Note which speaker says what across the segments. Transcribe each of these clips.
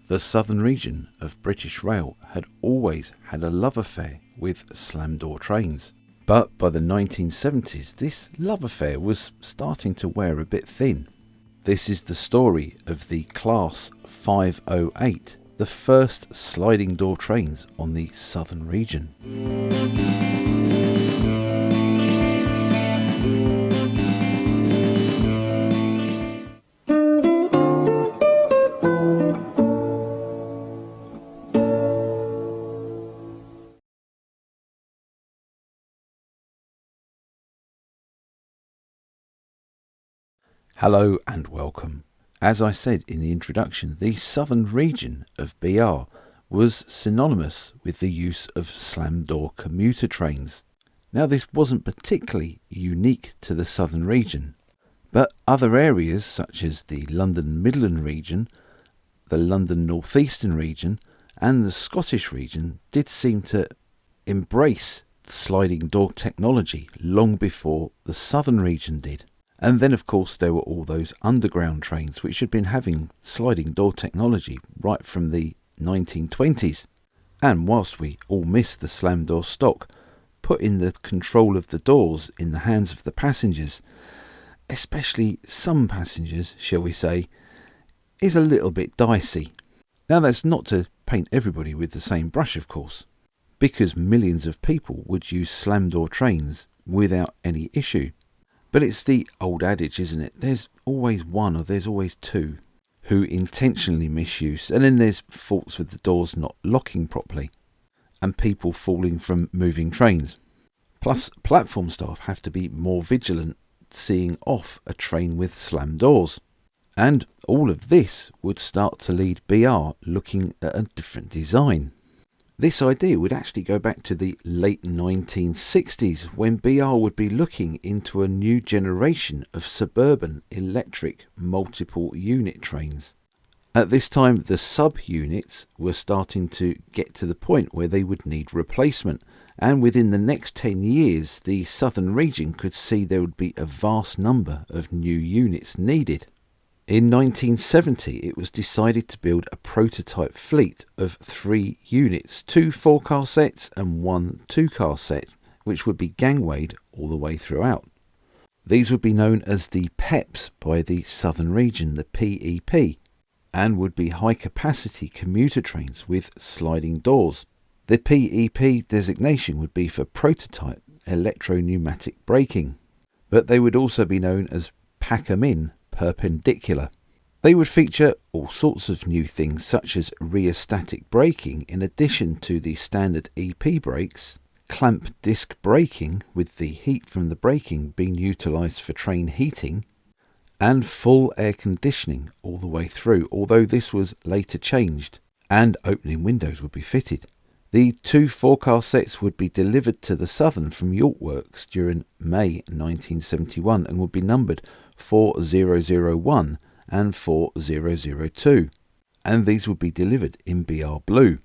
Speaker 1: The southern region of British Rail had always had a love affair with slam door trains. But by the 1970s, this love affair was starting to wear a bit thin. This is the story of the Class 508, the first sliding door trains on the southern region. Hello and welcome. As I said in the introduction, the southern region of BR was synonymous with the use of slam door commuter trains. Now this wasn't particularly unique to the southern region, but other areas such as the London Midland region, the London Northeastern region and the Scottish region did seem to embrace sliding door technology long before the southern region did. And then of course there were all those underground trains which had been having sliding door technology right from the 1920s. And whilst we all miss the slam door stock, putting the control of the doors in the hands of the passengers, especially some passengers, shall we say, is a little bit dicey. Now that's not to paint everybody with the same brush of course, because millions of people would use slam door trains without any issue. But it's the old adage, isn't it? There's always one or there's always two who intentionally misuse, and then there's faults with the doors not locking properly and people falling from moving trains. Plus, platform staff have to be more vigilant seeing off a train with slam doors. And all of this would start to lead BR looking at a different design. This idea would actually go back to the late 1960s when BR would be looking into a new generation of suburban electric multiple unit trains. At this time the sub-units were starting to get to the point where they would need replacement, and within the next 10 years the southern region could see there would be a vast number of new units needed. In 1970 it was decided to build a prototype fleet of 3 units, 2 4-car sets and 1 2-car set, which would be gangwayed all the way throughout. These would be known as the PEPs by the southern region, the PEP, and would be high capacity commuter trains with sliding doors. The PEP designation would be for prototype electro-pneumatic braking, but they would also be known as pack-em-in perpendicular. They would feature all sorts of new things such as rheostatic braking in addition to the standard EP brakes, clamp disc braking with the heat from the braking being utilised for train heating, and full air conditioning all the way through, although this was later changed and opening windows would be fitted. The 2 4-car sets would be delivered to the southern from York Works during May 1971 and would be numbered 4001 and 4002, and these would be delivered in BR Blue.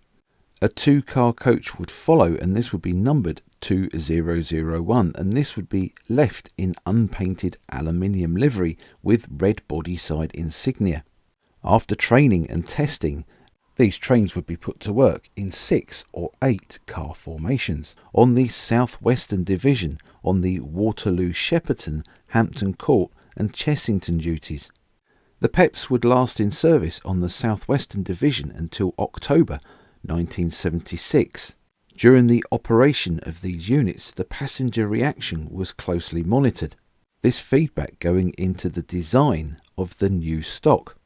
Speaker 1: A 2-car coach would follow, and this would be numbered 2001, and this would be left in unpainted aluminium livery with red body side insignia. After training and testing, these trains would be put to work in 6 or 8 car formations on the Southwestern Division on the Waterloo, Shepperton, Hampton Court and Chessington duties. The PEPs would last in service on the Southwestern Division until October 1976. During the operation of these units, the passenger reaction was closely monitored, this feedback going into the design of the new stock.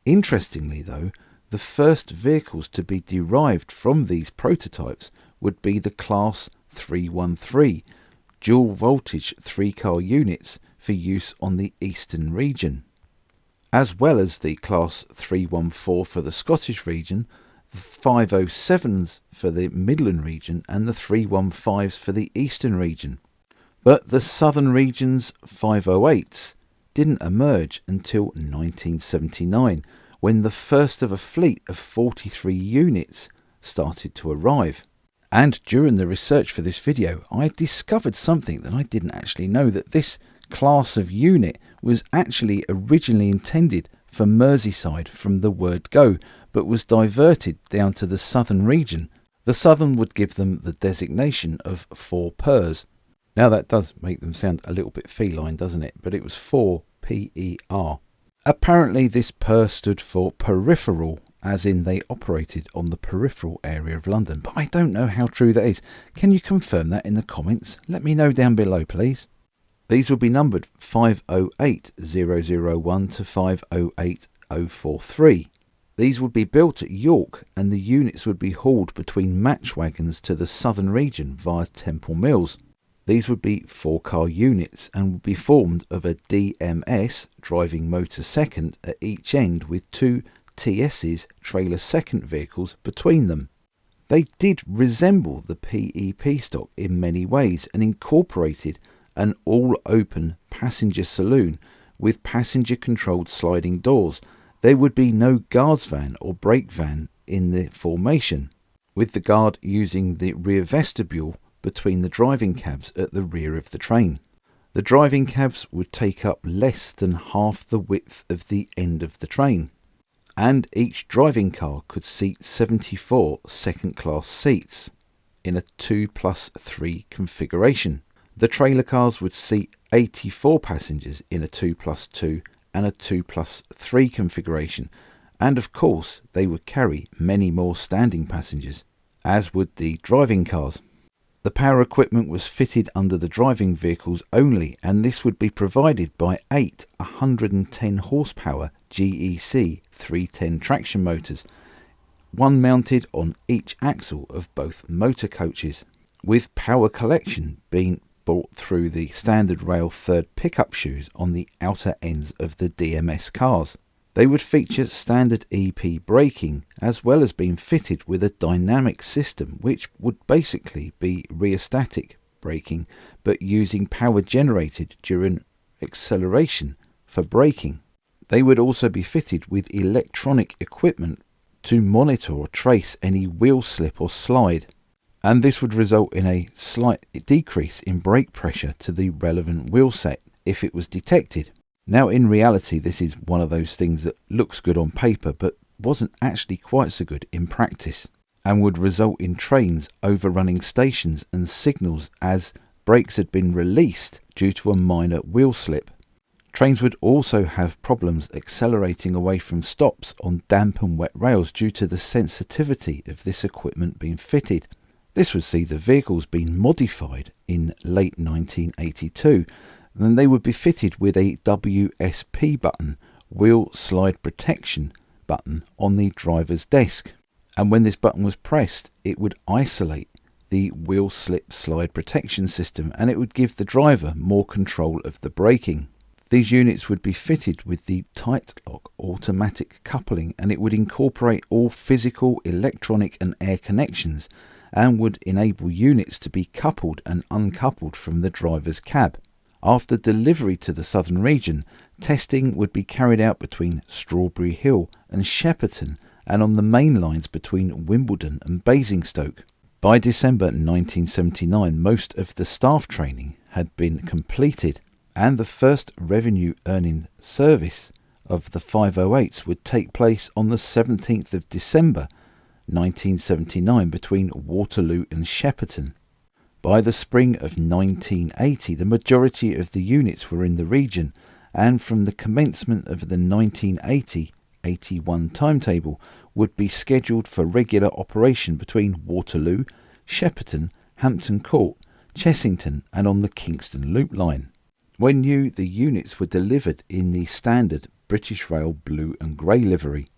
Speaker 1: Interestingly though, the first vehicles to be derived from these prototypes would be the Class 313 dual voltage 3-car units for use on the eastern region, as well as the Class 314 for the Scottish region, the 507s for the Midland region and the 315s for the eastern region. But the southern region's 508s didn't emerge until 1979, when the first of a fleet of 43 units started to arrive. And during the research for this video, I discovered something that I didn't actually know, that this class of unit was actually originally intended for Merseyside from the word go, but was diverted down to the southern region. The southern would give them the designation of 4 pers. Now that does make them sound a little bit feline, doesn't it? But it was 4 PER. Apparently this per stood for peripheral, as in they operated on the peripheral area of London. But I don't know how true that is. Can you confirm that in the comments? Let me know down below, please. These will be numbered 508001 to 508043. These would be built at York, and the units would be hauled between match wagons to the southern region via Temple Mills. These would be 4-car units and would be formed of a DMS, driving motor second, at each end with 2 TS's, trailer second vehicles, between them. They did resemble the PEP stock in many ways and incorporated an all-open passenger saloon with passenger-controlled sliding doors. There would be no guard's van or brake van in the formation, with the guard using the rear vestibule between the driving cabs at the rear of the train. The driving cabs would take up less than half the width of the end of the train, and each driving car could seat 74 second-class seats in a 2+3 configuration. The trailer cars would seat 84 passengers in a 2+2 and a 2+3 configuration, and of course they would carry many more standing passengers, as would the driving cars. The power equipment was fitted under the driving vehicles only, and this would be provided by 8 110 horsepower GEC 310 traction motors, one mounted on each axle of both motor coaches, with power collection being brought through the standard rail third pickup shoes on the outer ends of the DMS cars. They would feature standard EP braking, as well as being fitted with a dynamic system which would basically be rheostatic braking, but using power generated during acceleration for braking. They would also be fitted with electronic equipment to monitor or trace any wheel slip or slide, and this would result in a slight decrease in brake pressure to the relevant wheel set if it was detected. Now in reality this is one of those things that looks good on paper but wasn't actually quite so good in practice, and would result in trains overrunning stations and signals as brakes had been released due to a minor wheel slip. Trains would also have problems accelerating away from stops on damp and wet rails due to the sensitivity of this equipment being fitted. This would see the vehicles being modified in late 1982. Then they would be fitted with a WSP button, wheel slide protection button, on the driver's desk, and when this button was pressed it would isolate the wheel slip slide protection system, and it would give the driver more control of the braking. These units would be fitted with the tight lock automatic coupling, and it would incorporate all physical, electronic and air connections, and would enable units to be coupled and uncoupled from the driver's cab. After delivery to the southern region, testing would be carried out between Strawberry Hill and Shepperton, and on the main lines between Wimbledon and Basingstoke. By December 1979, most of the staff training had been completed, and the first revenue earning service of the 508s would take place on the 17th of December 1979 between Waterloo and Shepperton. By the spring of 1980, the majority of the units were in the region, and from the commencement of the 1980-81 timetable would be scheduled for regular operation between Waterloo, Shepperton, Hampton Court, Chessington and on the Kingston Loop line. When new, the units were delivered in the standard British Rail blue and grey livery.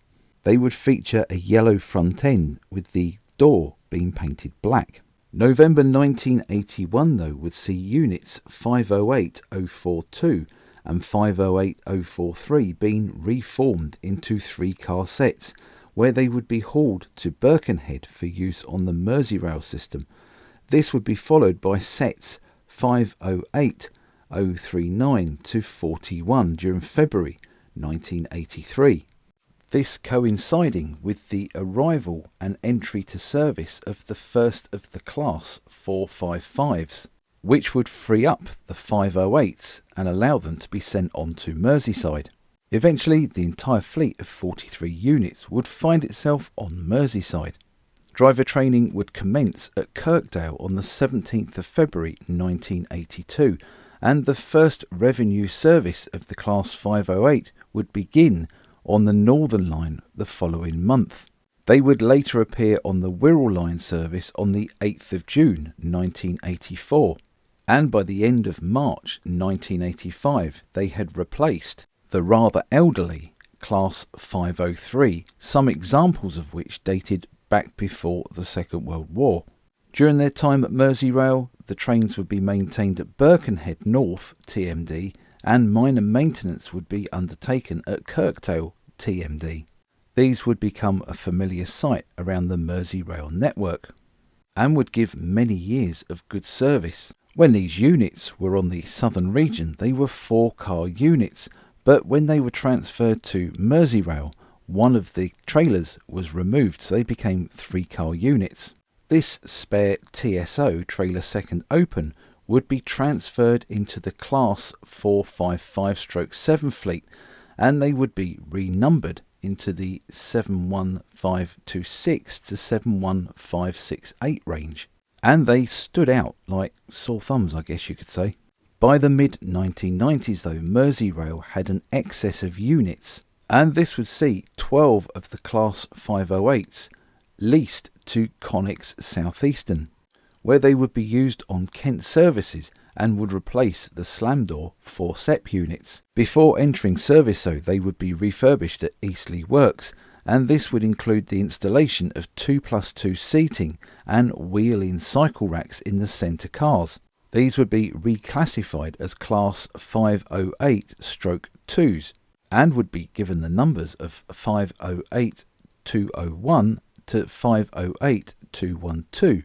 Speaker 1: They would feature a yellow front end with the door being painted black. November 1981 though would see units 508042 and 508043 being reformed into 3-car sets, where they would be hauled to Birkenhead for use on the Merseyrail system. This would be followed by sets 508039 to 41 during February 1983. This coinciding with the arrival and entry to service of the first of the class 455s, which would free up the 508s and allow them to be sent on to Merseyside. Eventually, the entire fleet of 43 units would find itself on Merseyside. Driver training would commence at Kirkdale on the 17th of February 1982, and the first revenue service of the Class 508 would begin on the Northern Line the following month. They would later appear on the Wirral Line service on the 8th of June 1984, and by the end of March 1985 they had replaced the rather elderly Class 503, some examples of which dated back before the Second World War. During their time at Merseyrail, the trains would be maintained at Birkenhead North TMD, and minor maintenance would be undertaken at Kirkdale TMD. These would become a familiar sight around the Merseyrail network, and would give many years of good service. When these units were on the southern region, they were 4-car units, but when they were transferred to Merseyrail, one of the trailers was removed, so they became 3-car units. This spare TSO, trailer second open, would be transferred into the Class 455/7 fleet, and they would be renumbered into the 71526 to 71568 range. And they stood out like sore thumbs, I guess you could say. By the mid-1990s though, Merseyrail had an excess of units, and this would see 12 of the Class 508s leased to Connex Southeastern, where they would be used on Kent services and would replace the slam door forcep units. Before entering service though, they would be refurbished at Eastleigh Works, and this would include the installation of 2+2 seating and wheel-in cycle racks in the centre cars. These would be reclassified as Class 508/2s and would be given the numbers of 508-201 to 508-212.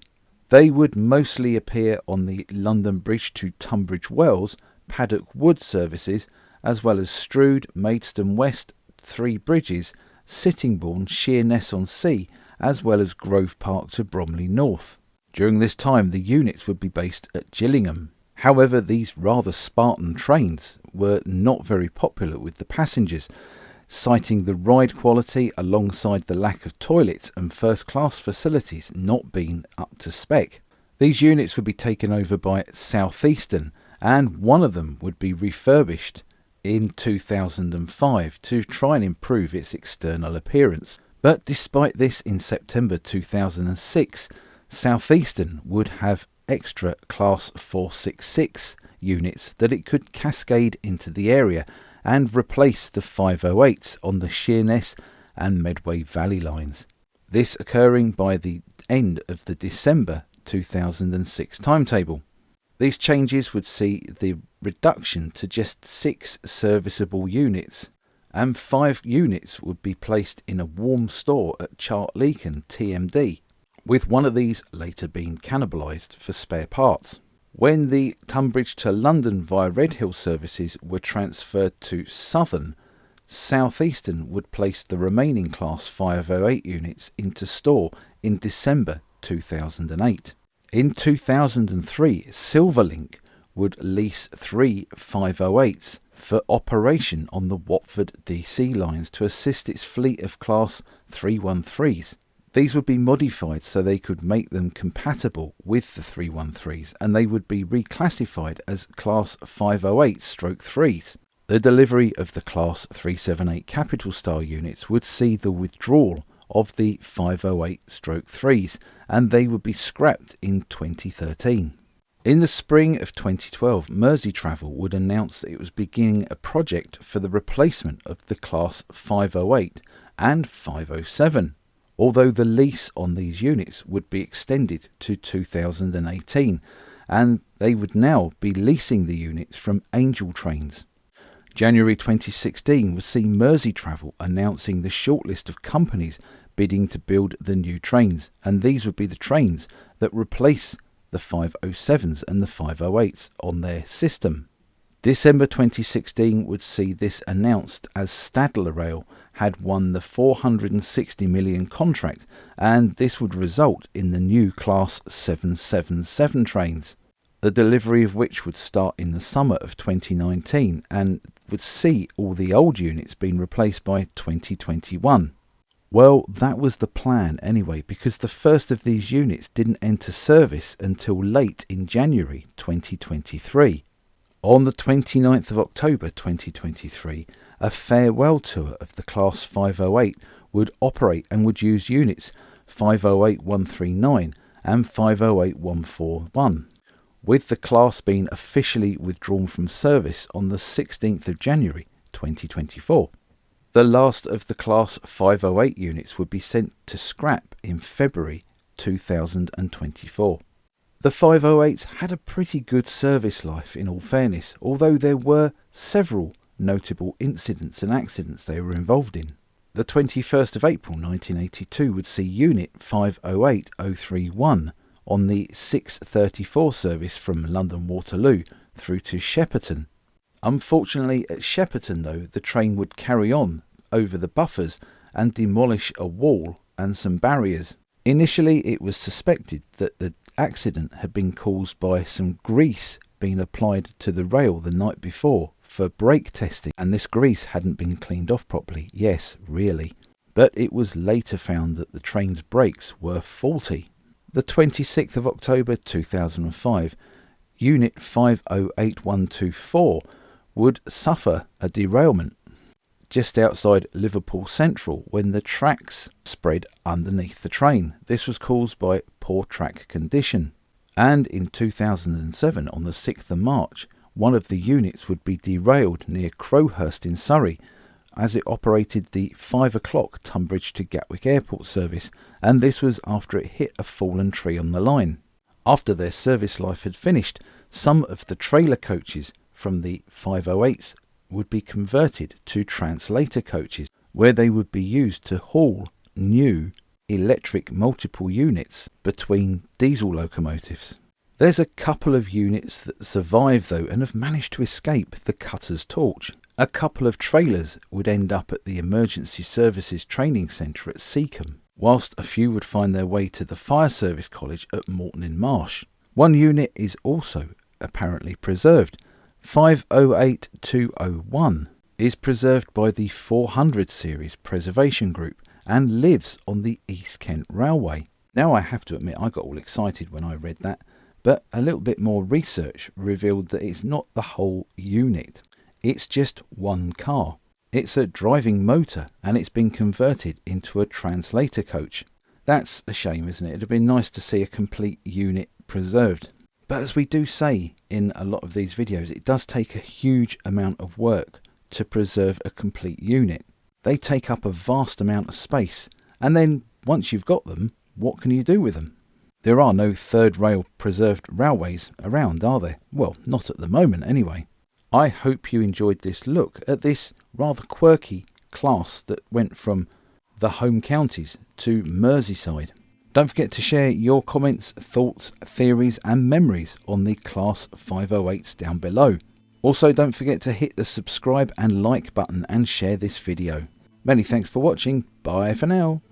Speaker 1: They would mostly appear on the London Bridge to Tunbridge Wells, Paddock Wood services, as well as Strood, Maidstone West, Three Bridges, Sittingbourne, Sheerness-on-Sea, as well as Grove Park to Bromley North. During this time, the units would be based at Gillingham. However, these rather Spartan trains were not very popular with the passengers, citing the ride quality alongside the lack of toilets and first-class facilities not being up to spec. These units would be taken over by Southeastern, and one of them would be refurbished in 2005 to try and improve its external appearance. But despite this, in September 2006, Southeastern would have extra Class 466 units that it could cascade into the area and replace the 508s on the Sheerness and Medway Valley lines. This occurring by the end of the December 2006 timetable. These changes would see the reduction to just 6 serviceable units, and 5 units would be placed in a warm store at Chartleacon TMD, with one of these later being cannibalised for spare parts. When the Tunbridge to London via Redhill services were transferred to Southern, Southeastern would place the remaining Class 508 units into store in December 2008. In 2003, Silverlink would lease 3 508s for operation on the Watford DC lines to assist its fleet of Class 313s. These would be modified so they could make them compatible with the 313s, and they would be reclassified as Class 508/3s. The delivery of the Class 378 Capital Star units would see the withdrawal of the 508/3s, and they would be scrapped in 2013. In the spring of 2012, Mersey Travel would announce that it was beginning a project for the replacement of the Class 508 and 507. Although the lease on these units would be extended to 2018, and they would now be leasing the units from Angel Trains. January 2016 would see Mersey Travel announcing the shortlist of companies bidding to build the new trains, and these would be the trains that replace the 507s and the 508s on their system. December 2016 would see this announced as Stadler Rail had won the 460 million contract, and this would result in the new Class 777 trains. the delivery of which would start in the summer of 2019 and would see all the old units being replaced by 2021. Well, that was the plan anyway, because the first of these units didn't enter service until late in January 2023. On the 29th of October 2023, a farewell tour of the Class 508 would operate and would use units 508139 and 508141, with the class being officially withdrawn from service on the 16th of January 2024. The last of the Class 508 units would be sent to scrap in February 2024. The 508s had a pretty good service life in all fairness, although there were several notable incidents and accidents they were involved in. The 21st of April 1982 would see Unit 508031 on the 6:34 service from London Waterloo through to Shepperton. Unfortunately, at Shepperton though, the train would carry on over the buffers and demolish a wall and some barriers. Initially it was suspected that the accident had been caused by some grease being applied to the rail the night before for brake testing, and this grease hadn't been cleaned off properly. Yes, really. But it was later found that the train's brakes were faulty. The 26th of October 2005, Unit 508124 would suffer a derailment just outside Liverpool Central when the tracks spread underneath the train. This was caused by poor track condition. And in 2007, on the 6th of March, one of the units would be derailed near Crowhurst in Surrey as it operated the 5 o'clock Tunbridge to Gatwick Airport service, and this was after it hit a fallen tree on the line. After their service life had finished, some of the trailer coaches from the 508s would be converted to translator coaches, where they would be used to haul new electric multiple units between diesel locomotives. There's a couple of units that survive though and have managed to escape the cutter's torch. A couple of trailers would end up at the Emergency Services Training Centre at Seacombe, whilst a few would find their way to the Fire Service College at Moreton in Marsh. One unit is also apparently preserved. 508201 is preserved by the 400 series preservation group and lives on the East Kent Railway. Now I have to admit I got all excited when I read that, but a little bit more research revealed that it's not the whole unit. It's just one car. It's a driving motor and it's been converted into a translator coach. That's a shame, isn't it? It'd have been nice to see a complete unit preserved. But as we do say in a lot of these videos, it does take a huge amount of work to preserve a complete unit. They take up a vast amount of space, and then once you've got them, what can you do with them? There are no third rail preserved railways around, are there? Well, not at the moment anyway. I hope you enjoyed this look at this rather quirky class that went from the home counties to Merseyside. Don't forget to share your comments, thoughts, theories and memories on the Class 508s down below. Also, don't forget to hit the subscribe and like button and share this video. Many thanks for watching. Bye for now.